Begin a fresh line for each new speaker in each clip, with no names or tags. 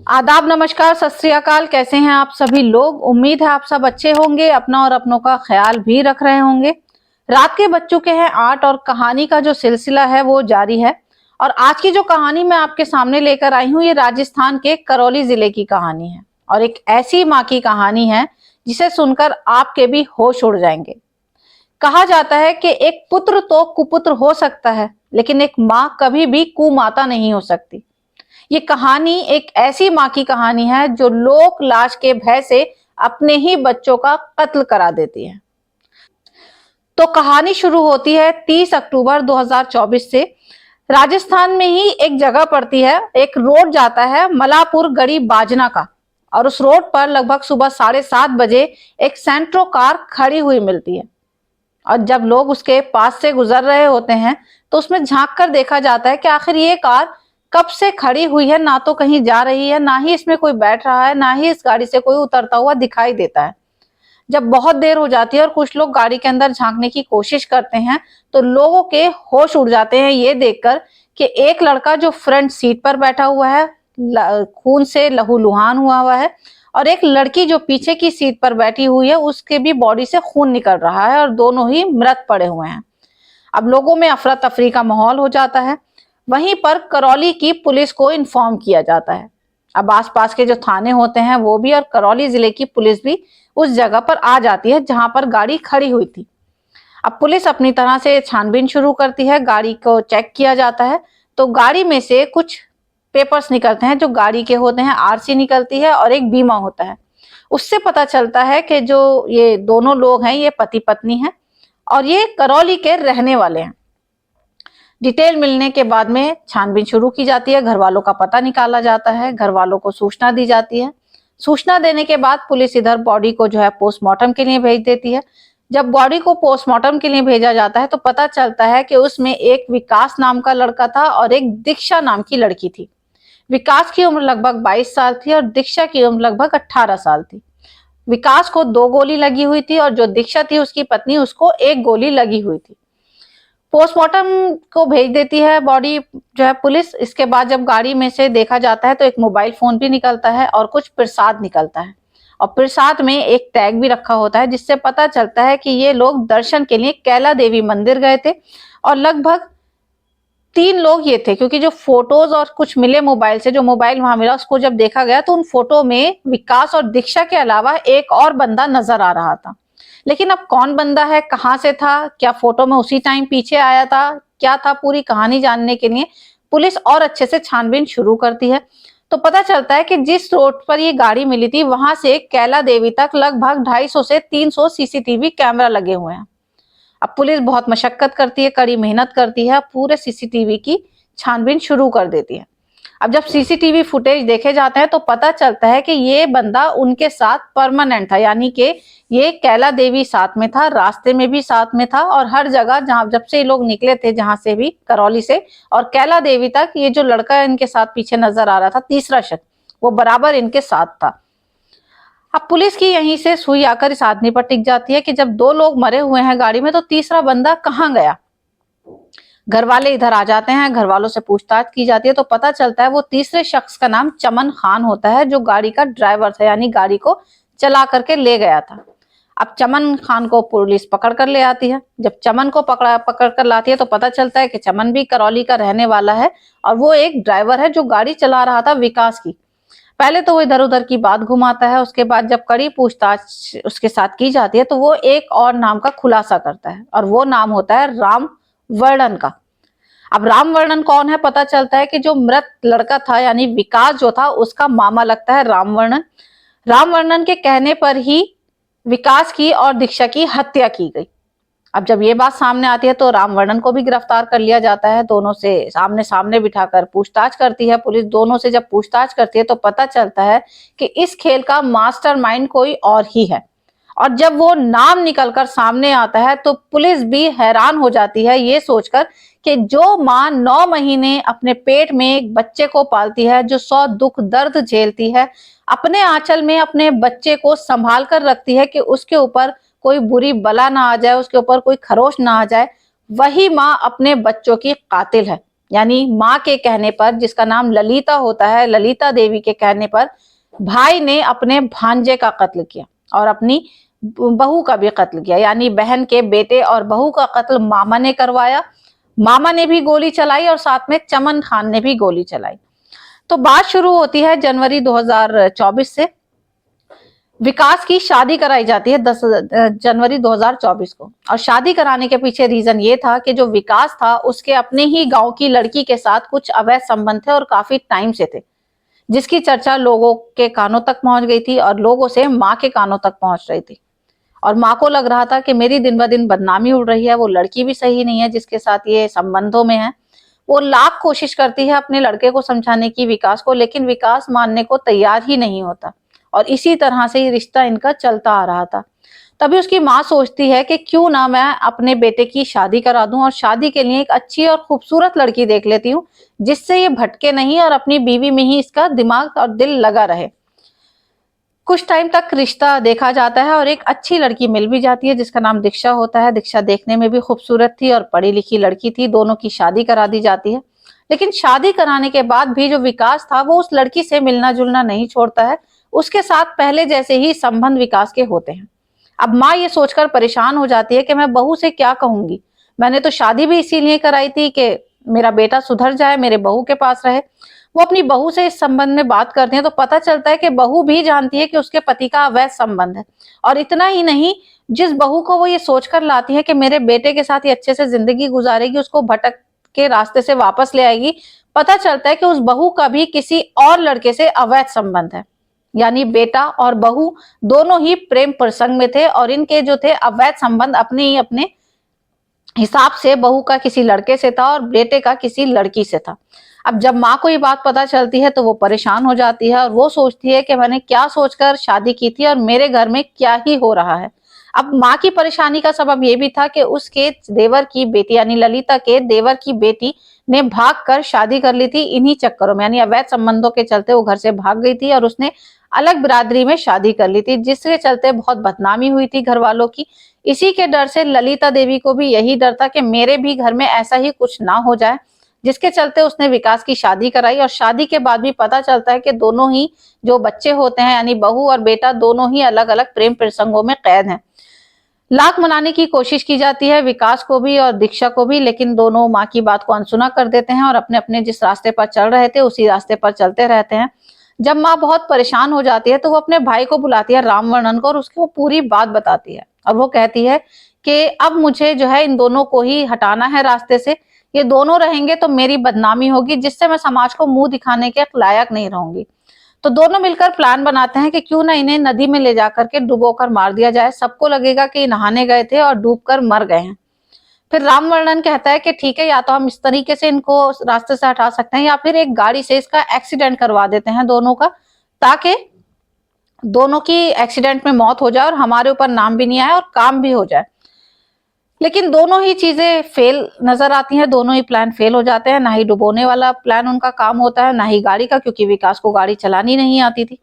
आदाब, नमस्कार, सत श्री अकाल। कैसे हैं आप सभी लोग? उम्मीद है आप सब अच्छे होंगे, अपना और अपनों का ख्याल भी रख रहे होंगे। रात के बज चुके हैं 8 और कहानी का जो सिलसिला है वो जारी है। और आज की जो कहानी मैं आपके सामने लेकर आई हूँ, ये राजस्थान के करौली जिले की कहानी है और एक ऐसी माँ की कहानी है जिसे सुनकर आपके भी होश उड़ जाएंगे। कहा जाता है कि एक पुत्र तो कुपुत्र हो सकता है, लेकिन एक माँ कभी भी कुमाता नहीं हो सकती। ये कहानी एक ऐसी माँ की कहानी है जो लोक लाज के भय से अपने ही बच्चों का कत्ल करा देती है। तो कहानी शुरू होती है 30 अक्टूबर 2024 से। राजस्थान में ही एक जगह पड़ती है, एक रोड जाता है मलापुर गड़ी बाजना का, और उस रोड पर लगभग सुबह 7:30 बजे एक सेंट्रो कार खड़ी हुई मिलती है। और जब लोग उसके पास से गुजर रहे होते हैं तो उसमें झांक कर देखा जाता है कि आखिर ये कार कब से खड़ी हुई है। ना तो कहीं जा रही है, ना ही इसमें कोई बैठ रहा है, ना ही इस गाड़ी से कोई उतरता हुआ दिखाई देता है। जब बहुत देर हो जाती है और कुछ लोग गाड़ी के अंदर झांकने की कोशिश करते हैं तो लोगों के होश उड़ जाते हैं ये देखकर कि एक लड़का जो फ्रंट सीट पर बैठा हुआ है, खून से लहूलुहान हुआ है, और एक लड़की जो पीछे की सीट पर बैठी हुई है उसके भी बॉडी से खून निकल रहा है और दोनों ही मृत पड़े हुए हैं। अब लोगों में अफरा तफरी का माहौल हो जाता है। वहीं पर करौली की पुलिस को इन्फॉर्म किया जाता है। अब आसपास के जो थाने होते हैं वो भी, और करौली जिले की पुलिस भी उस जगह पर आ जाती है जहां पर गाड़ी खड़ी हुई थी। अब पुलिस अपनी तरह से छानबीन शुरू करती है, गाड़ी को चेक किया जाता है। तो गाड़ी में से कुछ पेपर्स निकलते हैं जो गाड़ी के होते हैं, आरसी निकलती है और एक बीमा होता है। उससे पता चलता है कि जो ये दोनों लोग हैं ये पति पत्नी हैं और ये करौली के रहने वाले हैं। डिटेल मिलने के बाद में छानबीन शुरू की जाती है, घर वालों का पता निकाला जाता है, घर वालों को सूचना दी जाती है। सूचना देने के बाद पुलिस इधर बॉडी को जो है पोस्टमार्टम के लिए भेज देती है। जब बॉडी को पोस्टमार्टम के लिए भेजा जाता है तो पता चलता है कि उसमें एक विकास नाम का लड़का था और एक दीक्षा नाम की लड़की थी। विकास की उम्र लगभग 22 साल थी और दीक्षा की उम्र लगभग 18 साल थी। विकास को 2 गोली लगी हुई थी और जो दीक्षा थी उसकी पत्नी, उसको 1 गोली लगी हुई थी। पोस्टमार्टम को भेज देती है बॉडी जो है पुलिस। इसके बाद जब गाड़ी में से देखा जाता है तो एक मोबाइल फोन भी निकलता है और कुछ प्रसाद निकलता है, और प्रसाद में एक टैग भी रखा होता है जिससे पता चलता है कि ये लोग दर्शन के लिए कैला देवी मंदिर गए थे। और लगभग 3 लोग ये थे, क्योंकि जो फोटोज और कुछ मिले मोबाइल से, जो मोबाइल वहां मिला उसको जब देखा गया तो उन फोटो में विकास और दीक्षा के अलावा एक और बंदा नजर आ रहा था। लेकिन अब कौन बंदा है, कहां से था, क्या फोटो में उसी टाइम पीछे आया था, क्या था, पूरी कहानी जानने के लिए पुलिस और अच्छे से छानबीन शुरू करती है। तो पता चलता है कि जिस रोड पर ये गाड़ी मिली थी वहां से कैला देवी तक लगभग 250 से 300 सीसीटीवी कैमरा लगे हुए हैं। अब पुलिस बहुत मशक्कत करती है, कड़ी मेहनत करती है, पूरे सीसीटीवी की छानबीन शुरू कर देती है। अब जब सीसीटीवी फुटेज देखे जाते हैं तो पता चलता है कि ये बंदा उनके साथ परमानेंट था, यानी कि ये कैला देवी साथ में था, रास्ते में भी साथ में था, और हर जगह जहां जब से ये लोग निकले थे, जहां से भी करौली से और कैला देवी तक, ये जो लड़का इनके साथ पीछे नजर आ रहा था, तीसरा शख्स, वो बराबर इनके साथ था। अब पुलिस की यहीं से सुई आकर इस आदमी पर टिक जाती है कि जब 2 लोग मरे हुए हैं गाड़ी में तो तीसरा बंदा कहाँ गया। घर वाले इधर आ जाते हैं, घर वालों से पूछताछ की जाती है तो पता चलता है वो तीसरे शख्स का नाम चमन खान होता है, जो गाड़ी का ड्राइवर था, यानी गाड़ी को चला करके ले गया था। अब चमन खान को पुलिस पकड़ कर ले आती है। जब चमन को पकड़ कर लाती है तो पता चलता है कि चमन भी करौली का रहने वाला है और वो एक ड्राइवर है जो गाड़ी चला रहा था विकास की। पहले तो वो इधर उधर की बात घुमाता है, उसके बाद जब कड़ी पूछताछ उसके साथ की जाती है तो वो एक और नाम का खुलासा करता है, और वो नाम होता है राम वर्णन का। अब राम वर्णन कौन है, पता चलता है कि जो मृत लड़का था यानी विकास जो था उसका मामा लगता है राम वर्णन। राम वर्णन के कहने पर ही विकास की और दीक्षा की हत्या की गई। अब जब ये बात सामने आती है तो राम वर्णन को भी गिरफ्तार कर लिया जाता है। दोनों से सामने सामने बिठाकर पूछताछ करती है पुलिस। दोनों से जब पूछताछ करती है तो पता चलता है कि इस खेल का मास्टरमाइंड कोई और ही है। और जब वो नाम निकलकर सामने आता है तो पुलिस भी हैरान हो जाती है ये सोचकर कि जो माँ 9 महीने अपने पेट में एक बच्चे को पालती है, जो 100 दुख दर्द झेलती है, अपने आंचल में अपने बच्चे को संभाल कर रखती है कि उसके ऊपर कोई बुरी बला ना आ जाए, उसके ऊपर कोई खरोच ना आ जाए, वही माँ अपने बच्चों की कातिल है। यानी माँ के कहने पर, जिसका नाम ललिता होता है, ललिता देवी के कहने पर भाई ने अपने भांजे का कत्ल किया और अपनी बहू का भी कत्ल किया। यानी बहन के बेटे और बहू का कत्ल मामा ने करवाया। मामा ने भी गोली चलाई और साथ में चमन खान ने भी गोली चलाई। तो बात शुरू होती है जनवरी 2024 से। विकास की शादी कराई जाती है 10 जनवरी 2024 को। और शादी कराने के पीछे रीजन ये था कि जो विकास था उसके अपने ही गांव की लड़की के साथ कुछ अवैध संबंध थे और काफी टाइम से थे, जिसकी चर्चा लोगों के कानों तक पहुंच गई थी और लोगों से माँ के कानों तक पहुंच रही थी। और माँ को लग रहा था कि मेरी दिन ब दिन बदनामी उड़ रही है, वो लड़की भी सही नहीं है जिसके साथ ये संबंधों में है। वो लाख कोशिश करती है अपने लड़के को समझाने की, विकास को, लेकिन विकास मानने को तैयार ही नहीं होता। और इसी तरह से ये रिश्ता इनका चलता आ रहा था। तभी उसकी माँ सोचती है कि क्यों ना मैं अपने बेटे की शादी करा दूं और शादी के लिए एक अच्छी और खूबसूरत लड़की देख लेती हूँ, जिससे ये भटके नहीं और अपनी बीवी में ही इसका दिमाग और दिल लगा रहे। कुछ टाइम तक रिश्ता देखा जाता है और एक अच्छी लड़की मिल भी जाती है जिसका नाम दीक्षा होता है। दीक्षा देखने में भी खूबसूरत थी और पढ़ी लिखी लड़की थी। दोनों की शादी करा दी जाती है। लेकिन शादी कराने के बाद भी जो विकास था वो उस लड़की से मिलना जुलना नहीं छोड़ता है। उसके साथ पहले जैसे ही संबंध विकास के होते हैं। अब माँ ये सोचकर परेशान हो जाती है कि मैं बहू से क्या कहूंगी। मैंने तो शादी भी इसीलिए कराई थी कि मेरा बेटा सुधर जाए, मेरे बहू के पास रहे। वो अपनी बहू से इस संबंध में बात करते हैं तो पता चलता है कि बहू भी जानती है कि उसके पति का अवैध संबंध है। और इतना ही नहीं, जिस बहू को वो ये सोचकर लाती है कि मेरे बेटे के साथ ये अच्छे से जिंदगी गुजारेगी, उसको भटक के रास्ते से वापस ले आएगी, पता चलता है कि उस बहू का भी किसी और लड़के से अवैध संबंध है। यानी बेटा और बहू दोनों ही प्रेम प्रसंग में थे और इनके जो थे अवैध संबंध अपने ही अपने हिसाब से, बहू का किसी लड़के से था और बेटे का किसी लड़की से था। अब जब माँ को ये बात पता चलती है तो वो परेशान हो जाती है और वो सोचती है कि मैंने क्या सोचकर शादी की थी और मेरे घर में क्या ही हो रहा है। अब माँ की परेशानी का सबब ये भी था कि उसके देवर की बेटी यानी ललिता के देवर की बेटी ने भाग कर शादी कर ली थी इन्हीं चक्करों में। यानी अवैध संबंधों के चलते वो घर से भाग गई थी और उसने अलग बिरादरी में शादी कर ली थी, जिसके चलते बहुत बदनामी हुई थी घर वालों की। इसी के डर से ललिता देवी को भी यही डर था कि मेरे भी घर में ऐसा ही कुछ ना हो जाए, जिसके चलते उसने विकास की शादी कराई। और शादी के बाद भी पता चलता है कि दोनों ही जो बच्चे होते हैं यानी बहू और बेटा दोनों ही अलग अलग प्रेम प्रसंगों में कैद हैं। लाख मनाने की कोशिश की जाती है विकास को भी और दीक्षा को भी, लेकिन दोनों माँ की बात को अनसुना कर देते हैं और अपने अपने जिस रास्ते पर चल रहे थे उसी रास्ते पर चलते रहते हैं। जब माँ बहुत परेशान हो जाती है तो वो अपने भाई को बुलाती है रामवर्णन को और उसको पूरी बात बताती है। और वो कहती है कि अब मुझे जो है इन दोनों को ही हटाना है रास्ते से। ये दोनों रहेंगे तो मेरी बदनामी होगी, जिससे मैं समाज को मुंह दिखाने के लायक नहीं रहूंगी। तो दोनों मिलकर प्लान बनाते हैं कि क्यों ना इन्हें नदी में ले जाकर के डुबोकर मार दिया जाए। सबको लगेगा कि नहाने गए थे और डूबकर मर गए हैं। फिर रामवर्णन कहता है कि ठीक है, या तो हम इस तरीके से इनको रास्ते से हटा सकते हैं या फिर एक गाड़ी से इसका एक्सीडेंट करवा देते हैं दोनों का, ताकि दोनों की एक्सीडेंट में मौत हो जाए और हमारे ऊपर नाम भी नहीं आए और काम भी हो जाए। लेकिन दोनों ही चीजें फेल नजर आती हैं, दोनों ही प्लान फेल हो जाते हैं। ना ही डुबोने वाला प्लान उनका काम होता है, ना ही गाड़ी का, क्योंकि विकास को गाड़ी चलानी नहीं आती थी।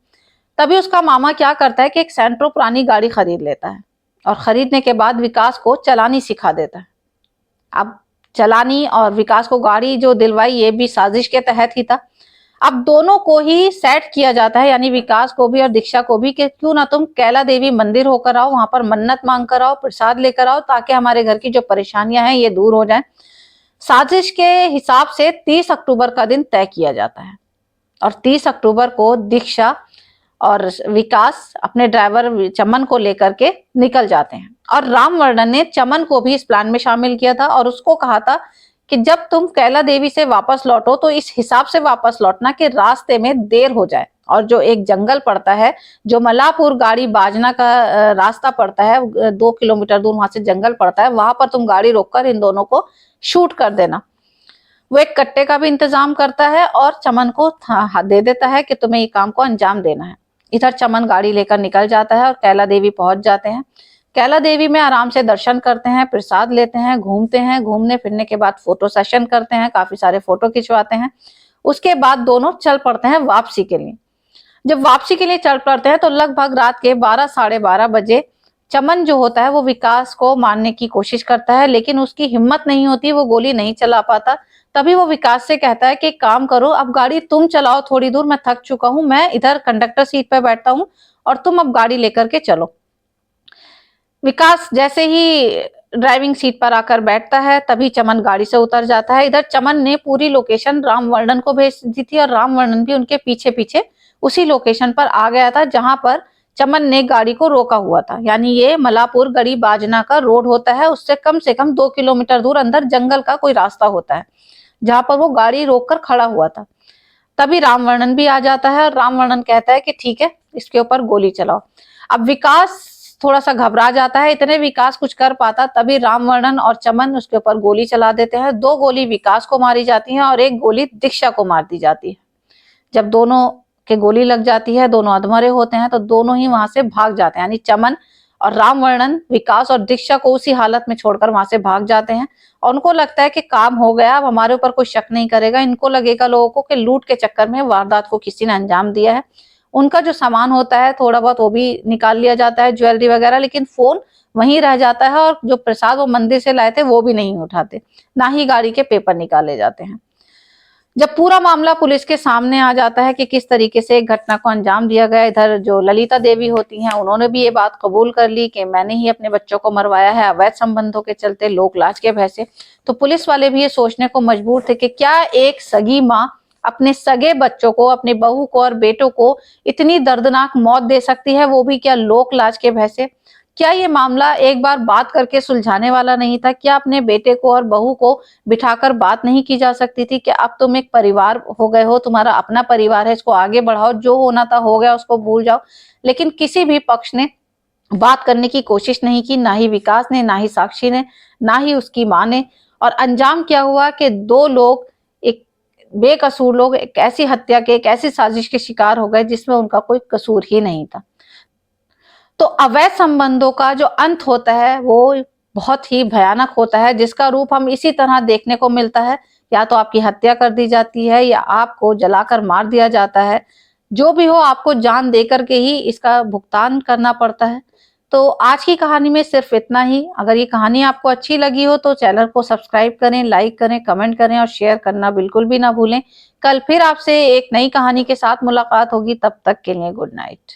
तभी उसका मामा क्या करता है कि एक सेंट्रो पुरानी गाड़ी खरीद लेता है और खरीदने के बाद विकास को चलानी सिखा देता है। अब चलानी और विकास को गाड़ी जो दिलवाई ये भी साजिश के तहत ही था। अब दोनों को ही सेट किया जाता है, यानी विकास को भी और दीक्षा को भी, कि क्यों ना तुम कैला देवी मंदिर होकर आओ, वहां पर मन्नत मांग कर आओ, प्रसाद लेकर आओ, ताकि हमारे घर की जो परेशानियां हैं ये दूर हो जाएं। साजिश के हिसाब से 30 अक्टूबर का दिन तय किया जाता है और 30 अक्टूबर को दीक्षा और विकास अपने ड्राइवर चमन को लेकर के निकल जाते हैं। और रामवर्णन ने चमन को भी इस प्लान में शामिल किया था और उसको कहा था कि जब तुम कैला देवी से वापस लौटो तो इस हिसाब से वापस लौटना कि रास्ते में देर हो जाए। और जो एक जंगल पड़ता है, जो मलापुर गाड़ी बाजना का रास्ता पड़ता है, 2 किलोमीटर दूर वहां से जंगल पड़ता है, वहां पर तुम गाड़ी रोककर इन दोनों को शूट कर देना। वो एक कट्टे का भी इंतजाम करता है और चमन को दे देता है कि तुम्हें ये काम को अंजाम देना है। इधर चमन गाड़ी लेकर निकल जाता है और कैला देवी पहुंच जाते हैं। कैला देवी में आराम से दर्शन करते हैं, प्रसाद लेते हैं, घूमते हैं। घूमने फिरने के बाद फोटो सेशन करते हैं, काफी सारे फोटो खिंचवाते हैं। उसके बाद दोनों चल पड़ते हैं वापसी के लिए। जब वापसी के लिए चल पड़ते हैं तो लगभग रात के 12 साढ़े 12 बजे चमन जो होता है वो विकास को मारने की कोशिश करता है, लेकिन उसकी हिम्मत नहीं होती, वो गोली नहीं चला पाता। तभी वो विकास से कहता है कि एक काम करो, अब गाड़ी तुम चलाओ थोड़ी दूर, मैं थक चुका हूं, मैं इधर कंडक्टर सीट पे बैठता हूं और तुम अब गाड़ी लेकर के चलो। विकास जैसे ही ड्राइविंग सीट पर आकर बैठता है तभी चमन गाड़ी से उतर जाता है। इधर चमन ने पूरी लोकेशन रामवर्णन को भेज दी थी और रामवर्णन भी उनके पीछे पीछे उसी लोकेशन पर आ गया था जहां पर चमन ने गाड़ी को रोका हुआ था। यानी ये मलापुर गड़ी बाजना का रोड होता है, उससे कम से कम 2 किलोमीटर दूर अंदर जंगल का कोई रास्ता होता है जहां पर वो गाड़ी रोक कर खड़ा हुआ था। तभी रामवर्णन भी आ जाता है और रामवर्णन कहता है कि ठीक है, इसके ऊपर गोली चलाओ। अब विकास थोड़ा सा घबरा जाता है, इतने विकास कुछ कर पाता तभी रामवर्णन और चमन उसके ऊपर गोली चला देते हैं। 2 गोली विकास को मारी जाती है और 1 गोली दीक्षा को मार दी जाती है। जब दोनों के गोली लग जाती है, दोनों अधमरे होते हैं, तो दोनों ही वहां से भाग जाते हैं। यानी चमन और रामवर्णन विकास और दीक्षा को उसी हालत में छोड़कर वहां से भाग जाते हैं और उनको लगता है कि काम हो गया, अब हमारे ऊपर कोई शक नहीं करेगा। इनको लगेगा लोगों को कि लूट के चक्कर में वारदात को किसी ने अंजाम दिया है। उनका जो सामान होता है थोड़ा बहुत वो भी निकाल लिया जाता है, ज्वेलरी वगैरह, लेकिन फोन वहीं रह जाता है और जो प्रसाद वो मंदिर से लाए थे वो भी नहीं उठाते, ना ही गाड़ी के पेपर निकाले जाते हैं। जब पूरा मामला पुलिस के सामने आ जाता है कि किस तरीके से एक घटना को अंजाम दिया गया, इधर जो ललिता देवी होती हैं उन्होंने भी ये बात कबूल कर ली कि मैंने ही अपने बच्चों को मरवाया है अवैध संबंधों के चलते, लोक लाज के भय से। तो पुलिस वाले भी ये सोचने को मजबूर थे कि क्या एक सगी माँ अपने सगे बच्चों को, अपनी बहू को और बेटों को इतनी दर्दनाक मौत दे सकती है, वो भी क्या लोक लाज के भय से। क्या ये मामला एक बार बात करके सुलझाने वाला नहीं था? क्या अपने बेटे को और बहू को बिठाकर बात नहीं की जा सकती थी कि अब तुम एक परिवार हो गए हो, तुम्हारा अपना परिवार है, इसको आगे बढ़ाओ, जो होना था हो गया, उसको भूल जाओ। लेकिन किसी भी पक्ष ने बात करने की कोशिश नहीं की, ना ही विकास ने, ना ही साक्षी ने, ना ही उसकी माँ ने। और अंजाम क्या हुआ कि 2 लोग, एक बेकसूर लोग, एक ऐसी हत्या के, एक ऐसी साजिश के शिकार हो गए जिसमें उनका कोई कसूर ही नहीं था। तो अवैध संबंधों का जो अंत होता है वो बहुत ही भयानक होता है, जिसका रूप हम इसी तरह देखने को मिलता है। या तो आपकी हत्या कर दी जाती है या आपको जलाकर मार दिया जाता है। जो भी हो, आपको जान देकर के ही इसका भुगतान करना पड़ता है। तो आज की कहानी में सिर्फ इतना ही। अगर ये कहानी आपको अच्छी लगी हो तो चैनल को सब्सक्राइब करें, लाइक करें, कमेंट करें और शेयर करना बिल्कुल भी ना भूलें। कल फिर आपसे एक नई कहानी के साथ मुलाकात होगी, तब तक के लिए गुड नाइट।